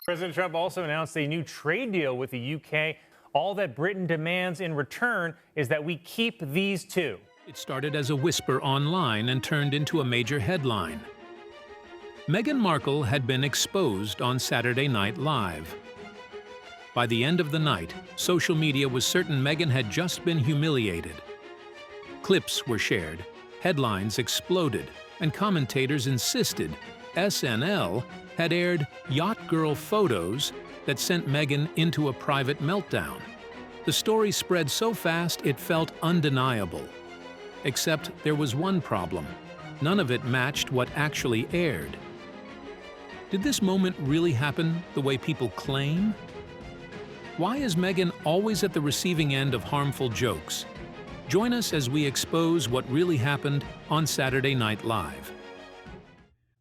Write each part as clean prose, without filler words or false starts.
President Trump also announced a new trade deal with the UK. All that Britain demands in return is that we keep these two. It started as a whisper online and turned into a major headline. Meghan Markle had been exposed on Saturday Night Live. By the end of the night, social media was certain Meghan had just been humiliated. Clips were shared, headlines exploded, and commentators insisted SNL had aired Yacht Girl photos that sent Meghan into a private meltdown. The story spread so fast it felt undeniable. Except there was one problem. None of it matched what actually aired. Did this moment really happen the way people claim? Why is Meghan always at the receiving end of harmful jokes? Join us as we expose what really happened on Saturday Night Live.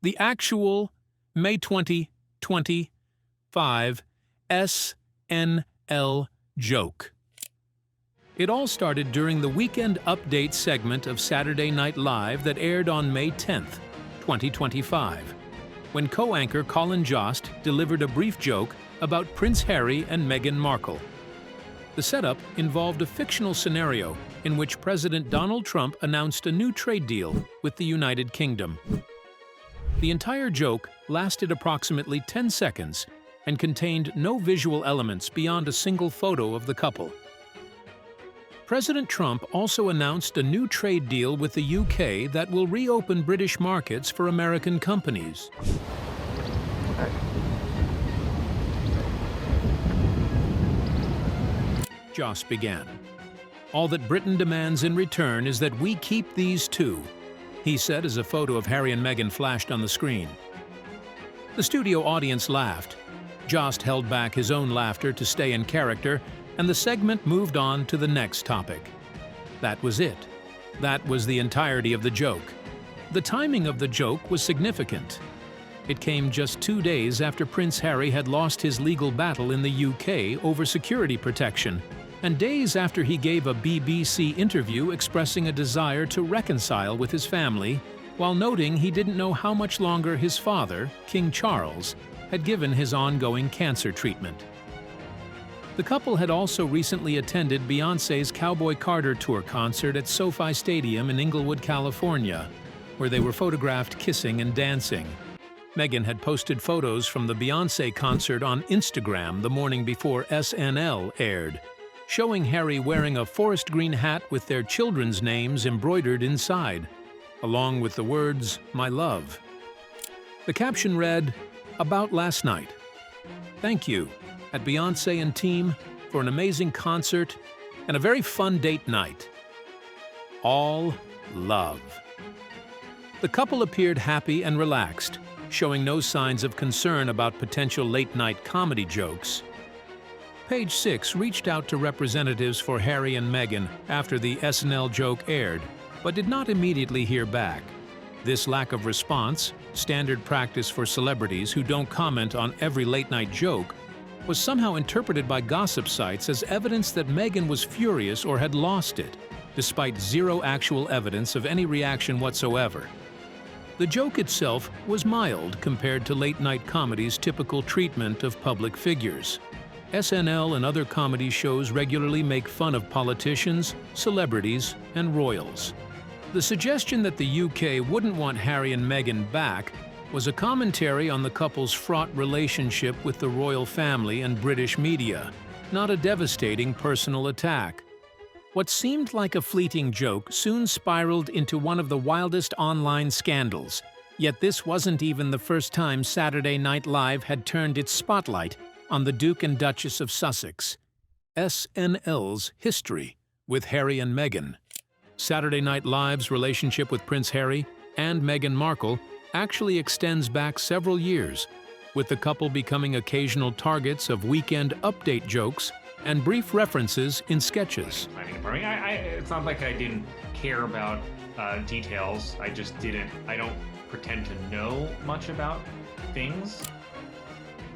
The actual May 2025 SNL joke. It all started during the Weekend Update segment of Saturday Night Live that aired on May 10, 2025, when co-anchor Colin Jost delivered a brief joke about Prince Harry and Meghan Markle. The setup involved a fictional scenario in which President Donald Trump announced a new trade deal with the United Kingdom. The entire joke lasted approximately 10 seconds and contained no visual elements beyond a single photo of the couple. President Trump also announced a new trade deal with the UK that will reopen British markets for American companies. Jost began. All that Britain demands in return is that we keep these two, he said as a photo of Harry and Meghan flashed on the screen. The studio audience laughed. Jost held back his own laughter to stay in character, and the segment moved on to the next topic. That was it. That was the entirety of the joke. The timing of the joke was significant. It came just 2 days after Prince Harry had lost his legal battle in the UK over security protection, and days after he gave a BBC interview expressing a desire to reconcile with his family, while noting he didn't know how much longer his father, King Charles, had given his ongoing cancer treatment. The couple had also recently attended Beyoncé's Cowboy Carter Tour concert at SoFi Stadium in Inglewood, California, where they were photographed kissing and dancing. Meghan had posted photos from the Beyoncé concert on Instagram the morning before SNL aired, showing Harry wearing a forest green hat with their children's names embroidered inside, along with the words, "My love." The caption read, "About last night. Thank you at Beyoncé and team for an amazing concert and a very fun date night. All love." The couple appeared happy and relaxed, showing no signs of concern about potential late-night comedy jokes. Page 6 reached out to representatives for Harry and Meghan after the SNL joke aired, but did not immediately hear back. This lack of response, standard practice for celebrities who don't comment on every late-night joke, was somehow interpreted by gossip sites as evidence that Meghan was furious or had lost it, despite zero actual evidence of any reaction whatsoever. The joke itself was mild compared to late-night comedy's typical treatment of public figures. SNL and other comedy shows regularly make fun of politicians, celebrities, and royals. The suggestion that the UK wouldn't want Harry and Meghan back was a commentary on the couple's fraught relationship with the royal family and British media, not a devastating personal attack. What seemed like a fleeting joke soon spiraled into one of the wildest online scandals. Yet this wasn't even the first time Saturday Night Live had turned its spotlight on the Duke and Duchess of Sussex. SNL's history with Harry and Meghan. Saturday Night Live's relationship with Prince Harry and Meghan Markle actually extends back several years, with the couple becoming occasional targets of Weekend Update jokes and brief references in sketches. It's not like I didn't care about details. I don't pretend to know much about things.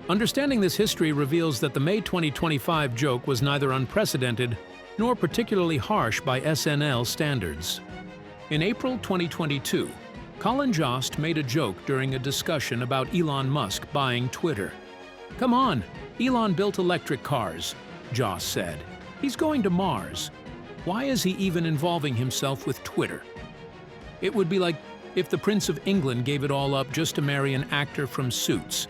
Understanding this history reveals that the May 2025 joke was neither unprecedented nor particularly harsh by SNL standards. In April 2022, Colin Jost made a joke during a discussion about Elon Musk buying Twitter. "Come on, Elon built electric cars," Joss said. "He's going to Mars. Why is he even involving himself with Twitter?" It would be like if the Prince of England gave it all up just to marry an actor from Suits.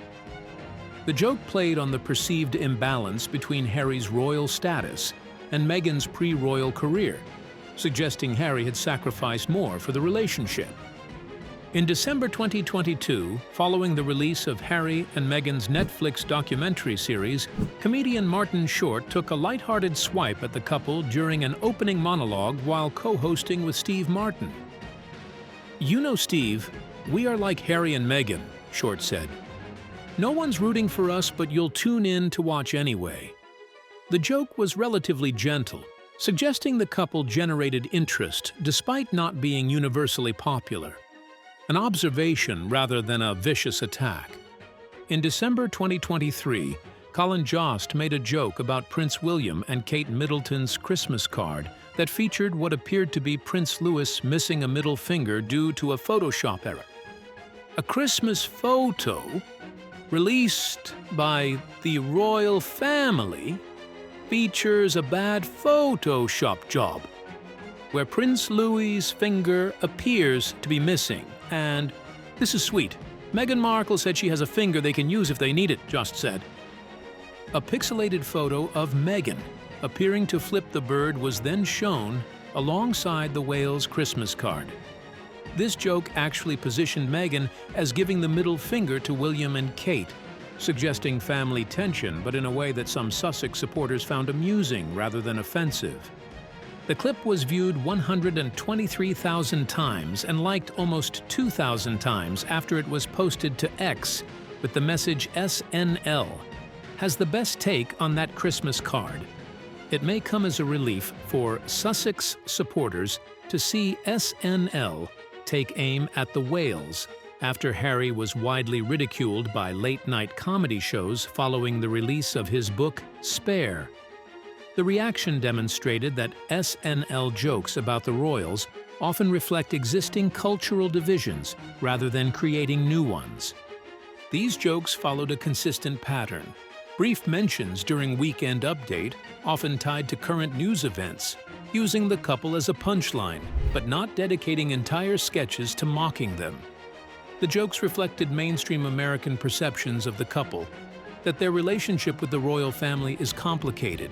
The joke played on the perceived imbalance between Harry's royal status and Meghan's pre-royal career, suggesting Harry had sacrificed more for the relationship. In December 2022, following the release of Harry and Meghan's Netflix documentary series, comedian Martin Short took a lighthearted swipe at the couple during an opening monologue while co-hosting with Steve Martin. "You know, Steve, we are like Harry and Meghan," Short said. "No one's rooting for us, but you'll tune in to watch anyway." The joke was relatively gentle, suggesting the couple generated interest despite not being universally popular. An observation rather than a vicious attack. In December 2023, Colin Jost made a joke about Prince William and Kate Middleton's Christmas card that featured what appeared to be Prince Louis missing a middle finger due to a Photoshop error. A Christmas photo released by the royal family features a bad Photoshop job, where Prince Louis's finger appears to be missing. And "This is sweet. Meghan Markle said she has a finger they can use if they need it," Jost said. A pixelated photo of Meghan appearing to flip the bird was then shown alongside the whale's Christmas card. This joke actually positioned Meghan as giving the middle finger to William and Kate, suggesting family tension, but in a way that some Sussex supporters found amusing rather than offensive. The clip was viewed 123,000 times and liked almost 2,000 times after it was posted to X with the message "SNL has the best take on that Christmas card." It may come as a relief for Sussex supporters to see SNL take aim at the whales after Harry was widely ridiculed by late-night comedy shows following the release of his book Spare. The reaction demonstrated that SNL jokes about the royals often reflect existing cultural divisions rather than creating new ones. These jokes followed a consistent pattern. Brief mentions during Weekend Update, often tied to current news events, using the couple as a punchline, but not dedicating entire sketches to mocking them. The jokes reflected mainstream American perceptions of the couple, that their relationship with the royal family is complicated,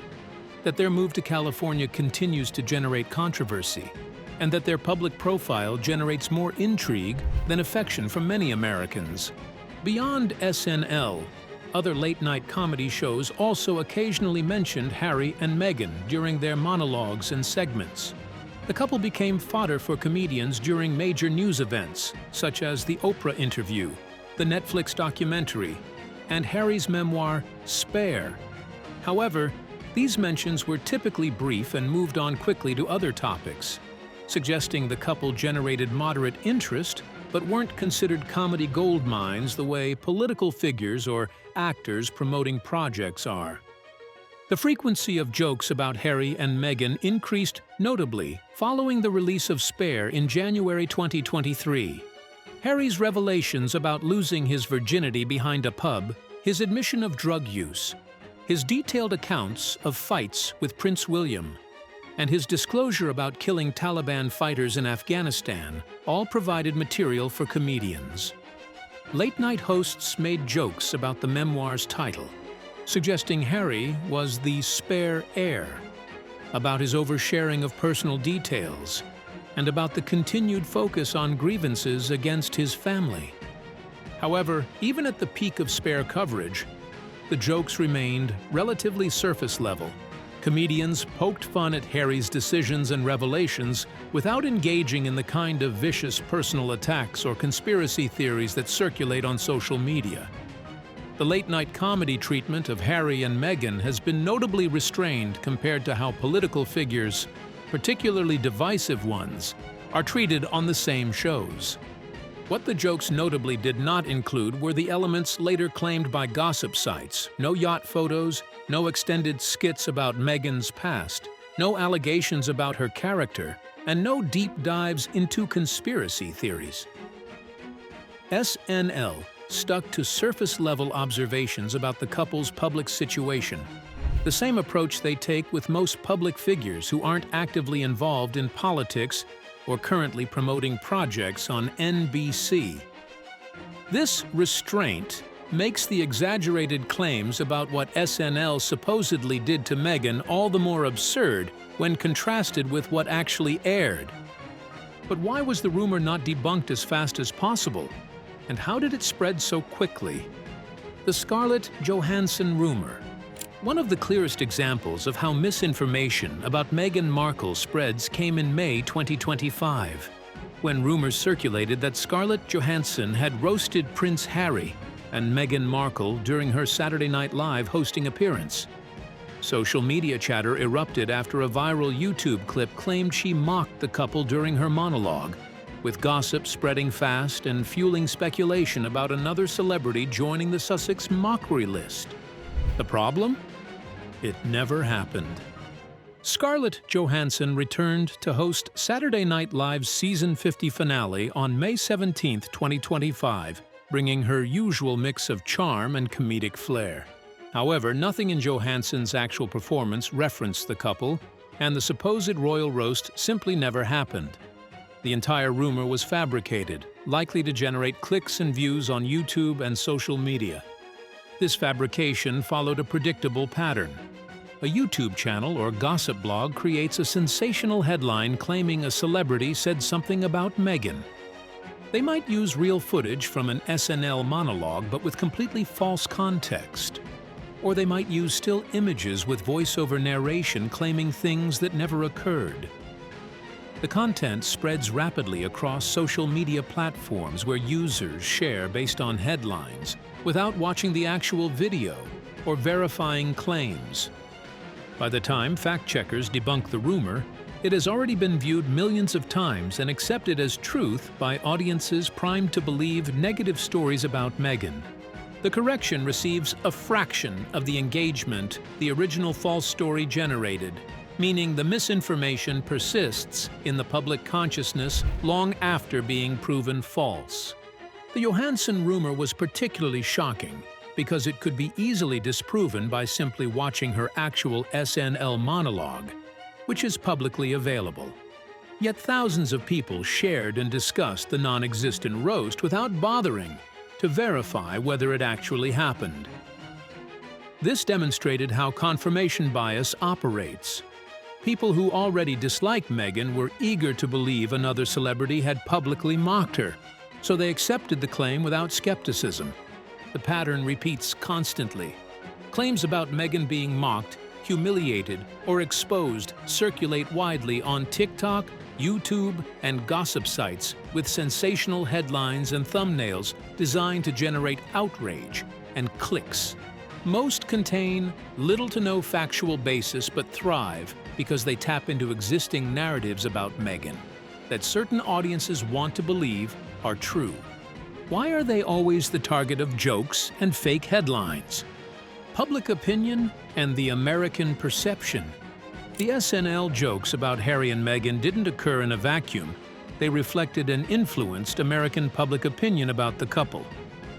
that their move to California continues to generate controversy, and that their public profile generates more intrigue than affection from many Americans. Beyond SNL, other late-night comedy shows also occasionally mentioned Harry and Meghan during their monologues and segments. The couple became fodder for comedians during major news events, such as the Oprah interview, the Netflix documentary, and Harry's memoir, Spare. However, these mentions were typically brief and moved on quickly to other topics, suggesting the couple generated moderate interest but weren't considered comedy gold mines the way political figures or actors promoting projects are. The frequency of jokes about Harry and Meghan increased notably following the release of Spare in January 2023. Harry's revelations about losing his virginity behind a pub, his admission of drug use, his detailed accounts of fights with Prince William, and his disclosure about killing Taliban fighters in Afghanistan all provided material for comedians. Late-night hosts made jokes about the memoir's title, suggesting Harry was the spare heir, about his oversharing of personal details, and about the continued focus on grievances against his family. However, even at the peak of Spare coverage, the jokes remained relatively surface level. Comedians poked fun at Harry's decisions and revelations without engaging in the kind of vicious personal attacks or conspiracy theories that circulate on social media. The late-night comedy treatment of Harry and Meghan has been notably restrained compared to how political figures, particularly divisive ones, are treated on the same shows. What the jokes notably did not include were the elements later claimed by gossip sites: no yacht photos, no extended skits about Meghan's past, no allegations about her character, and no deep dives into conspiracy theories. SNL stuck to surface-level observations about the couple's public situation. The same approach they take with most public figures who aren't actively involved in politics or currently promoting projects on NBC. This restraint makes the exaggerated claims about what SNL supposedly did to Meghan all the more absurd when contrasted with what actually aired. But why was the rumor not debunked as fast as possible? And how did it spread so quickly? The Scarlett Johansson rumor. One of the clearest examples of how misinformation about Meghan Markle spreads came in May 2025, when rumors circulated that Scarlett Johansson had roasted Prince Harry and Meghan Markle during her Saturday Night Live hosting appearance. Social media chatter erupted after a viral YouTube clip claimed she mocked the couple during her monologue, with gossip spreading fast and fueling speculation about another celebrity joining the Sussex mockery list. The problem? It never happened. Scarlett Johansson returned to host Saturday Night Live's season 50 finale on May 17, 2025, bringing her usual mix of charm and comedic flair. However, nothing in Johansson's actual performance referenced the couple, and the supposed royal roast simply never happened. The entire rumor was fabricated, likely to generate clicks and views on YouTube and social media. This fabrication followed a predictable pattern. A YouTube channel or gossip blog creates a sensational headline claiming a celebrity said something about Meghan. They might use real footage from an SNL monologue but with completely false context. Or they might use still images with voiceover narration claiming things that never occurred. The content spreads rapidly across social media platforms where users share based on headlines without watching the actual video or verifying claims. By the time fact-checkers debunk the rumor, it has already been viewed millions of times and accepted as truth by audiences primed to believe negative stories about Meghan. The correction receives a fraction of the engagement the original false story generated, meaning the misinformation persists in the public consciousness long after being proven false. The Johansson rumor was particularly shocking because it could be easily disproven by simply watching her actual SNL monologue, which is publicly available. Yet thousands of people shared and discussed the non-existent roast without bothering to verify whether it actually happened. This demonstrated how confirmation bias operates. People who already disliked Meghan were eager to believe another celebrity had publicly mocked her, so they accepted the claim without skepticism. The pattern repeats constantly. Claims about Meghan being mocked, humiliated, or exposed circulate widely on TikTok, YouTube, and gossip sites with sensational headlines and thumbnails designed to generate outrage and clicks. Most contain little to no factual basis but thrive because they tap into existing narratives about Meghan that certain audiences want to believe are true. Why are they always the target of jokes and fake headlines? Public opinion and the American perception. The SNL jokes about Harry and Meghan didn't occur in a vacuum. They reflected and influenced American public opinion about the couple,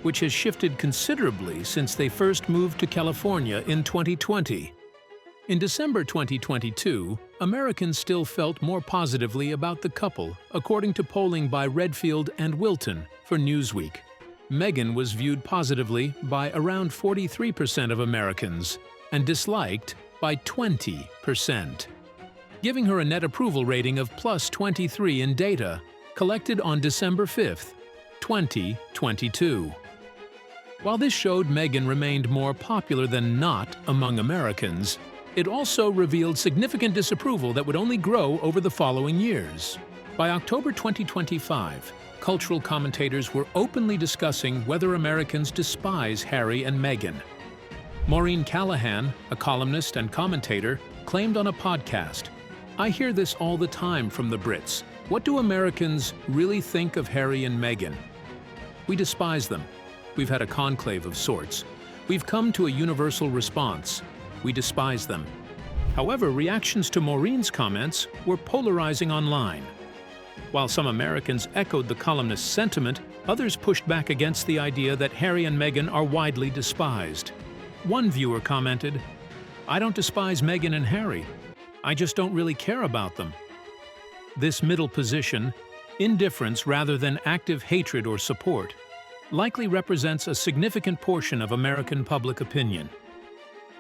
which has shifted considerably since they first moved to California in 2020. In December 2022, Americans still felt more positively about the couple, according to polling by Redfield and Wilton for Newsweek. Meghan was viewed positively by around 43% of Americans and disliked by 20%, giving her a net approval rating of +23 in data collected on December 5, 2022. While this showed Meghan remained more popular than not among Americans, it also revealed significant disapproval that would only grow over the following years. By October 2025, cultural commentators were openly discussing whether Americans despise Harry and Meghan. Maureen Callahan, a columnist and commentator, claimed on a podcast, "I hear this all the time from the Brits. What do Americans really think of Harry and Meghan? We despise them. We've had a conclave of sorts. We've come to a universal response. We despise them." However, reactions to Maureen's comments were polarizing online. While some Americans echoed the columnist's sentiment, Others pushed back against the idea that Harry and Meghan are widely despised. One viewer commented, "I don't despise Meghan and Harry. I just don't really care about them." This middle position, indifference rather than active hatred or support, likely represents a significant portion of American public opinion.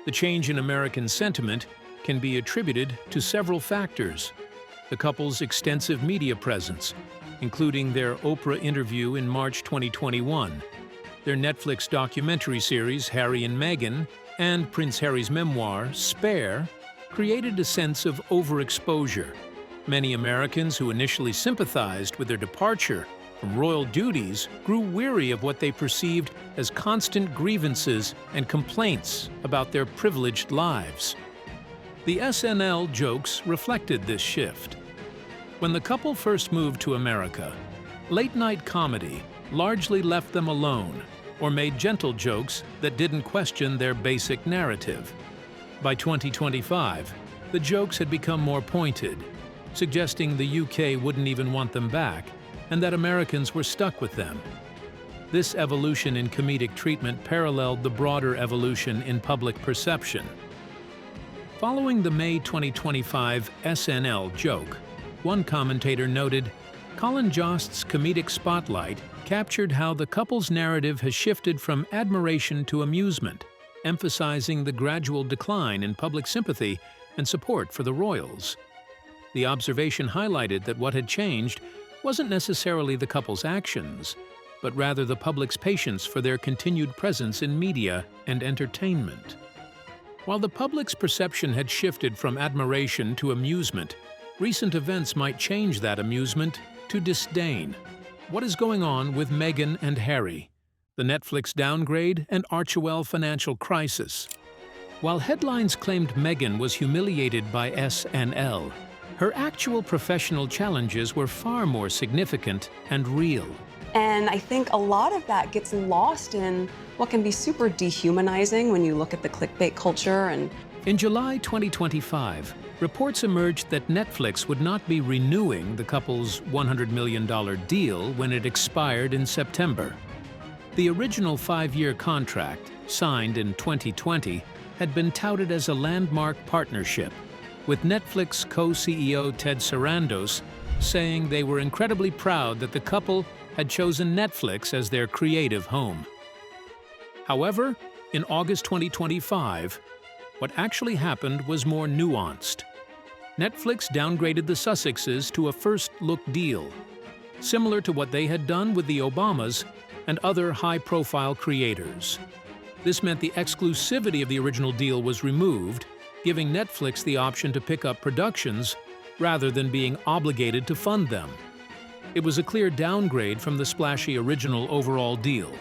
The change in American sentiment can be attributed to several factors: the couple's extensive media presence, including their Oprah interview in March 2021, their Netflix documentary series Harry and Meghan, and Prince Harry's memoir, Spare, created a sense of overexposure. Many Americans who initially sympathized with their departure from royal duties grew weary of what they perceived as constant grievances and complaints about their privileged lives. The SNL jokes reflected this shift. When the couple first moved to America, late-night comedy largely left them alone or made gentle jokes that didn't question their basic narrative. By 2025, the jokes had become more pointed, suggesting the UK wouldn't even want them back and that Americans were stuck with them. This evolution in comedic treatment paralleled the broader evolution in public perception. Following the May 2025 SNL joke, one commentator noted, "Colin Jost's comedic spotlight captured how the couple's narrative has shifted from admiration to amusement, emphasizing the gradual decline in public sympathy and support for the royals." The observation highlighted that what had changed wasn't necessarily the couple's actions, but rather the public's patience for their continued presence in media and entertainment. While the public's perception had shifted from admiration to amusement, recent events might change that amusement to disdain. What is going on with Meghan and Harry? The Netflix downgrade and Archewell financial crisis. While headlines claimed Meghan was humiliated by SNL, her actual professional challenges were far more significant and real. And I think a lot of that gets lost in what can be super dehumanizing when you look at the clickbait culture. And in July 2025, reports emerged that Netflix would not be renewing the couple's $100 million deal when it expired in September. The original 5-year contract, signed in 2020, had been touted as a landmark partnership, with Netflix co-CEO Ted Sarandos saying they were incredibly proud that the couple had chosen Netflix as their creative home. However, in August 2025, what actually happened was more nuanced. Netflix downgraded the Sussexes to a first-look deal, similar to what they had done with the Obamas and other high-profile creators. This meant the exclusivity of the original deal was removed, giving Netflix the option to pick up productions rather than being obligated to fund them. It was a clear downgrade from the splashy original overall deal.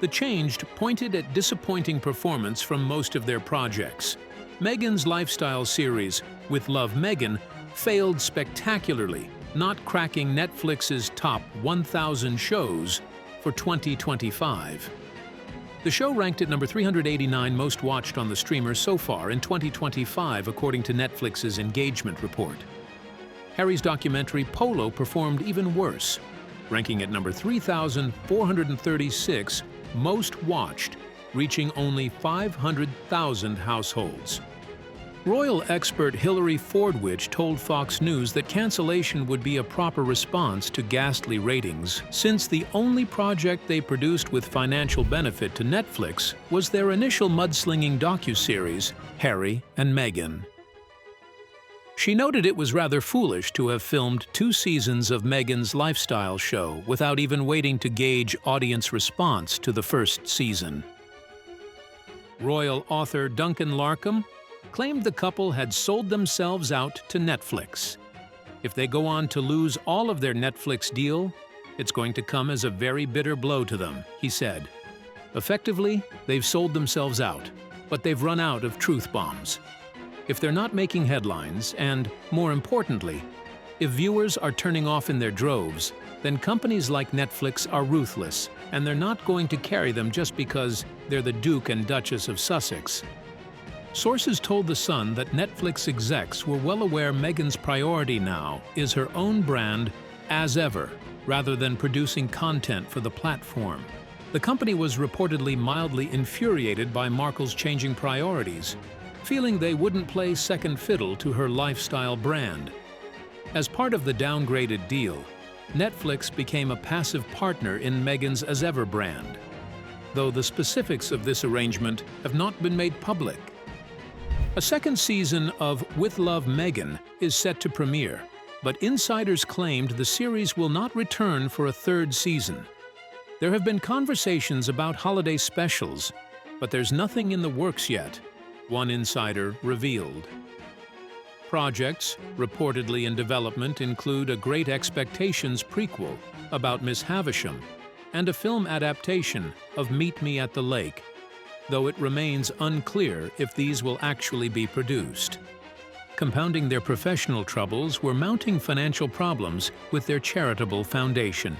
The change pointed at disappointing performance from most of their projects. Meghan's lifestyle series, With Love Meghan, failed spectacularly, not cracking Netflix's top 1,000 shows for 2025. The show ranked at number 389 most watched on the streamer so far in 2025, according to Netflix's engagement report. Harry's documentary Polo performed even worse, ranking at number 3,436 most watched, reaching only 500,000 households. Royal expert Hilary Fordwich told Fox News that cancellation would be a proper response to ghastly ratings, since the only project they produced with financial benefit to Netflix was their initial mudslinging docuseries, Harry and Meghan. She noted it was rather foolish to have filmed 2 seasons of Meghan's lifestyle show without even waiting to gauge audience response to the first season. Royal author Duncan Larcombe claimed the couple had sold themselves out to Netflix. If they go on to lose all of their Netflix deal, it's going to come as a very bitter blow to them, he said. Effectively, they've sold themselves out, but they've run out of truth bombs. If they're not making headlines, and, more importantly, if viewers are turning off in their droves, then companies like Netflix are ruthless, and they're not going to carry them just because they're the Duke and Duchess of Sussex. Sources told The Sun that Netflix execs were well aware Meghan's priority now is her own brand as ever, rather than producing content for the platform. The company was reportedly mildly infuriated by Markle's changing priorities, feeling they wouldn't play second fiddle to her lifestyle brand. As part of the downgraded deal, Netflix became a passive partner in Meghan's As Ever brand, though the specifics of this arrangement have not been made public. A second season of With Love, Meghan is set to premiere, but insiders claimed the series will not return for a third season. There have been conversations about holiday specials, but there's nothing in the works yet, one insider revealed. Projects reportedly in development include a Great Expectations prequel about Miss Havisham and a film adaptation of Meet Me at the Lake, though it remains unclear if these will actually be produced. Compounding their professional troubles were mounting financial problems with their charitable foundation.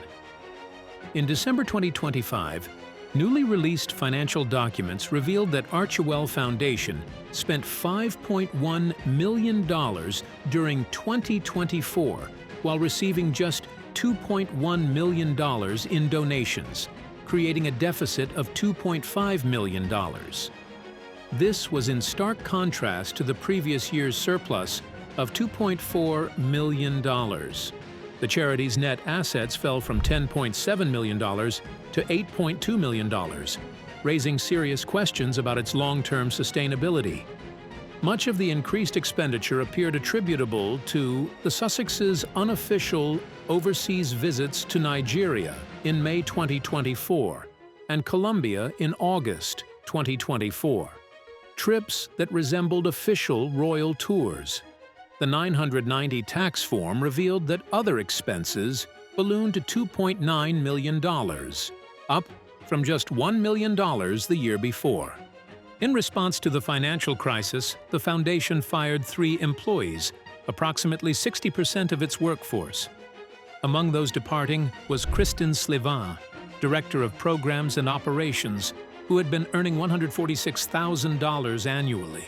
In December 2025, newly released financial documents revealed that Archewell Foundation spent $5.1 million during 2024 while receiving just $2.1 million in donations, creating a deficit of $2.5 million. This was in stark contrast to the previous year's surplus of $2.4 million. The charity's net assets fell from $10.7 million to $8.2 million, raising serious questions about its long-term sustainability. Much of the increased expenditure appeared attributable to the Sussexes' unofficial overseas visits to Nigeria in May 2024 and Colombia in August 2024, trips that resembled official royal tours. The 990 tax form revealed that other expenses ballooned to $2.9 million, up from just $1 million the year before. In response to the financial crisis, the foundation fired 3 employees, approximately 60% of its workforce. Among those departing was Kristen Slivan, Director of Programs and Operations, who had been earning $146,000 annually.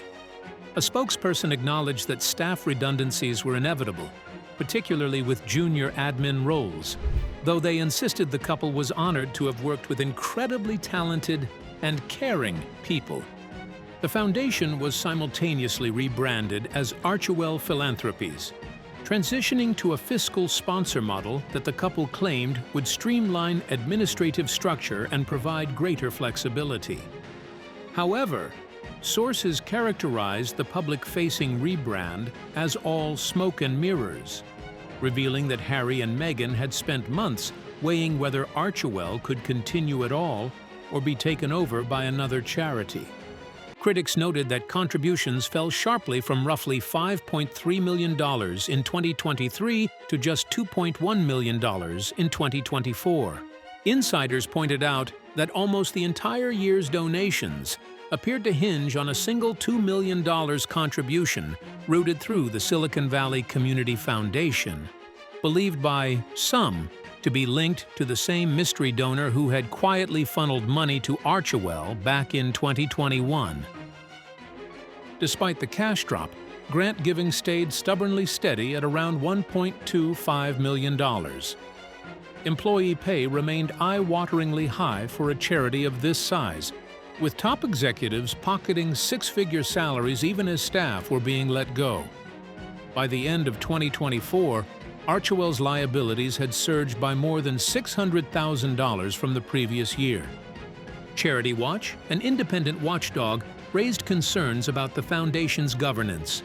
A spokesperson acknowledged that staff redundancies were inevitable, particularly with junior admin roles, though they insisted the couple was honored to have worked with incredibly talented and caring people. The foundation was simultaneously rebranded as Archewell Philanthropies, transitioning to a fiscal sponsor model that the couple claimed would streamline administrative structure and provide greater flexibility. However, sources characterized the public-facing rebrand as all smoke and mirrors, revealing that Harry and Meghan had spent months weighing whether Archewell could continue at all or be taken over by another charity. Critics noted that contributions fell sharply from roughly $5.3 million in 2023 to just $2.1 million in 2024. Insiders pointed out that almost the entire year's donations appeared to hinge on a single $2 million contribution routed through the Silicon Valley Community Foundation, believed by some to be linked to the same mystery donor who had quietly funneled money to Archewell back in 2021. Despite the cash drop, grant giving stayed stubbornly steady at around $1.25 million. Employee pay remained eye-wateringly high for a charity of this size, with top executives pocketing 6-figure salaries even as staff were being let go. By the end of 2024, Archewell's liabilities had surged by more than $600,000 from the previous year. Charity Watch, an independent watchdog, raised concerns about the foundation's governance.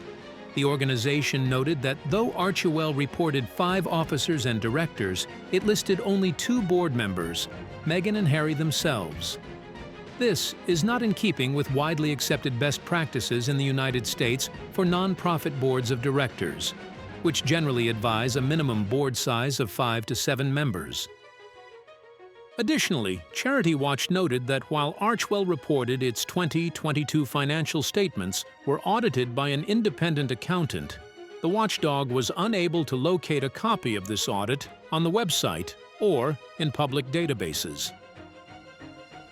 The organization noted that though Archewell reported 5 officers and directors, it listed only 2 board members, Meghan and Harry themselves. This is not in keeping with widely accepted best practices in the United States for nonprofit boards of directors, which generally advise a minimum board size of 5 to 7 members. Additionally, Charity Watch noted that while Archewell reported its 2022 financial statements were audited by an independent accountant, the watchdog was unable to locate a copy of this audit on the website or in public databases.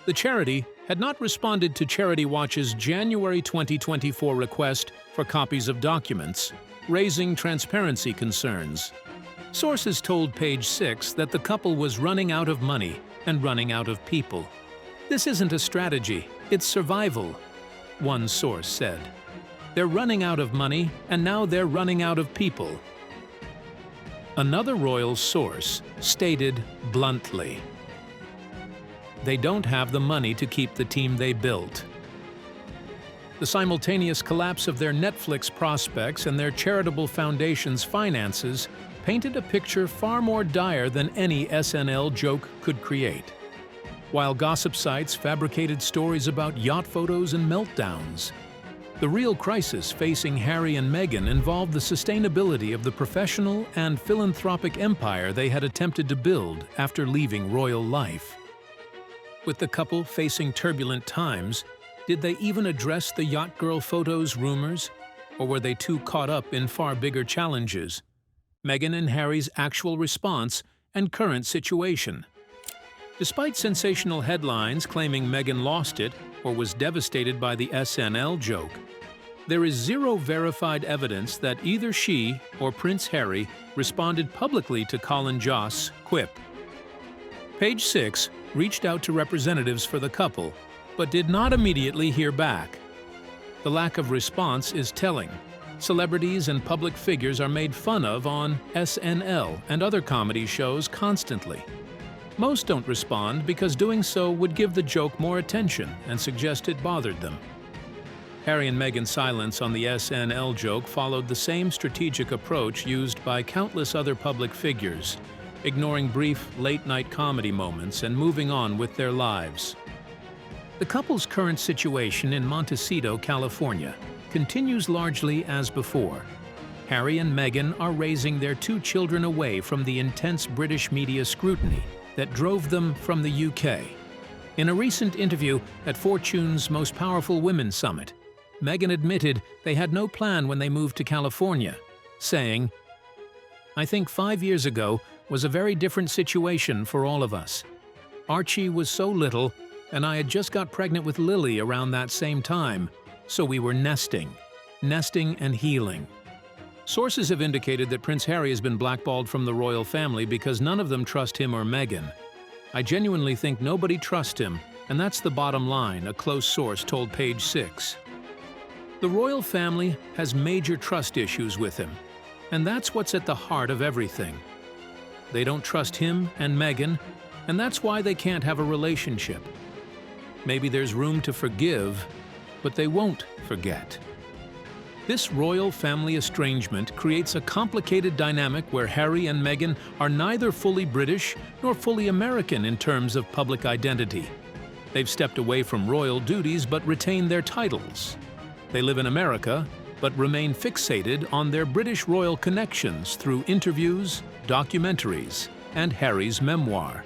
The charity had not responded to Charity Watch's January 2024 request for copies of documents, raising transparency concerns. Sources told Page 6 that the couple was running out of money and running out of people. "This isn't a strategy, it's survival," one source said. "They're running out of money, and now they're running out of people." Another royal source stated bluntly, "They don't have the money to keep the team they built." The simultaneous collapse of their Netflix prospects and their charitable foundation's finances painted a picture far more dire than any SNL joke could create. While gossip sites fabricated stories about yacht photos and meltdowns, the real crisis facing Harry and Meghan involved the sustainability of the professional and philanthropic empire they had attempted to build after leaving royal life. With the couple facing turbulent times, did they even address the yacht girl photos rumors, or were they too caught up in far bigger challenges? Meghan and Harry's actual response and current situation. Despite sensational headlines claiming Meghan lost it or was devastated by the SNL joke, there is zero verified evidence that either she or Prince Harry responded publicly to Colin Joss' quip. Page 6 reached out to representatives for the couple, but did not immediately hear back. The lack of response is telling. Celebrities and public figures are made fun of on SNL and other comedy shows constantly. Most don't respond because doing so would give the joke more attention and suggest it bothered them. Harry and Meghan's silence on the SNL joke followed the same strategic approach used by countless other public figures, ignoring brief late-night comedy moments and moving on with their lives. The couple's current situation in Montecito, California, continues largely as before. Harry and Meghan are raising their two children away from the intense British media scrutiny that drove them from the UK. In a recent interview at Fortune's Most Powerful Women Summit, Meghan admitted they had no plan when they moved to California, saying, "I think 5 years ago was a very different situation for all of us. Archie was so little, and I had just got pregnant with Lily around that same time, so we were nesting and healing." Sources have indicated that Prince Harry has been blackballed from the royal family because none of them trust him or Meghan. "I genuinely think nobody trusts him, and that's the bottom line," a close source told Page 6. The royal family has major trust issues with him, and that's what's at the heart of everything. They don't trust him and Meghan, and that's why they can't have a relationship. Maybe there's room to forgive, but they won't forget. This royal family estrangement creates a complicated dynamic where Harry and Meghan are neither fully British nor fully American in terms of public identity. They've stepped away from royal duties but retain their titles. They live in America but remain fixated on their British royal connections through interviews, documentaries, and Harry's memoir.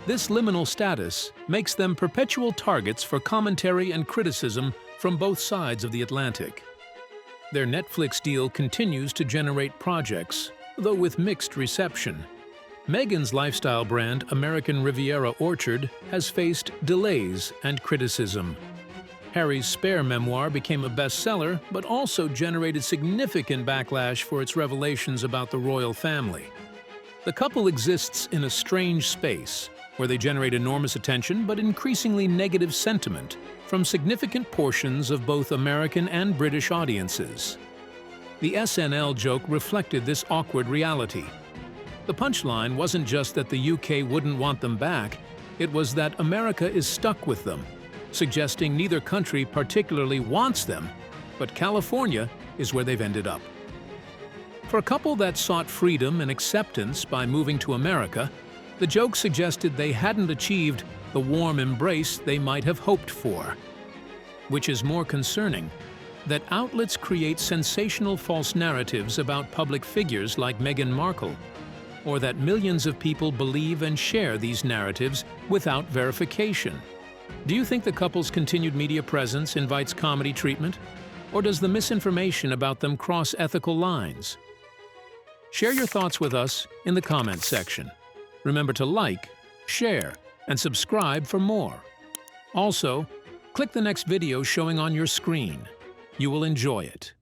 This liminal status makes them perpetual targets for commentary and criticism from both sides of the Atlantic. Their Netflix deal continues to generate projects, though with mixed reception. Meghan's lifestyle brand, American Riviera Orchard, has faced delays and criticism. Harry's Spare memoir became a bestseller, but also generated significant backlash for its revelations about the royal family. The couple exists in a strange space, where they generate enormous attention but increasingly negative sentiment from significant portions of both American and British audiences. The SNL joke reflected this awkward reality. The punchline wasn't just that the UK wouldn't want them back, it was that America is stuck with them, suggesting neither country particularly wants them, but California is where they've ended up. For a couple that sought freedom and acceptance by moving to America, the joke suggested they hadn't achieved the warm embrace they might have hoped for. Which is more concerning, that outlets create sensational false narratives about public figures like Meghan Markle, or that millions of people believe and share these narratives without verification. Do you think the couple's continued media presence invites comedy treatment, or does the misinformation about them cross ethical lines? Share your thoughts with us in the comments section. Remember to like, share, and subscribe for more. Also, click the next video showing on your screen. You will enjoy it.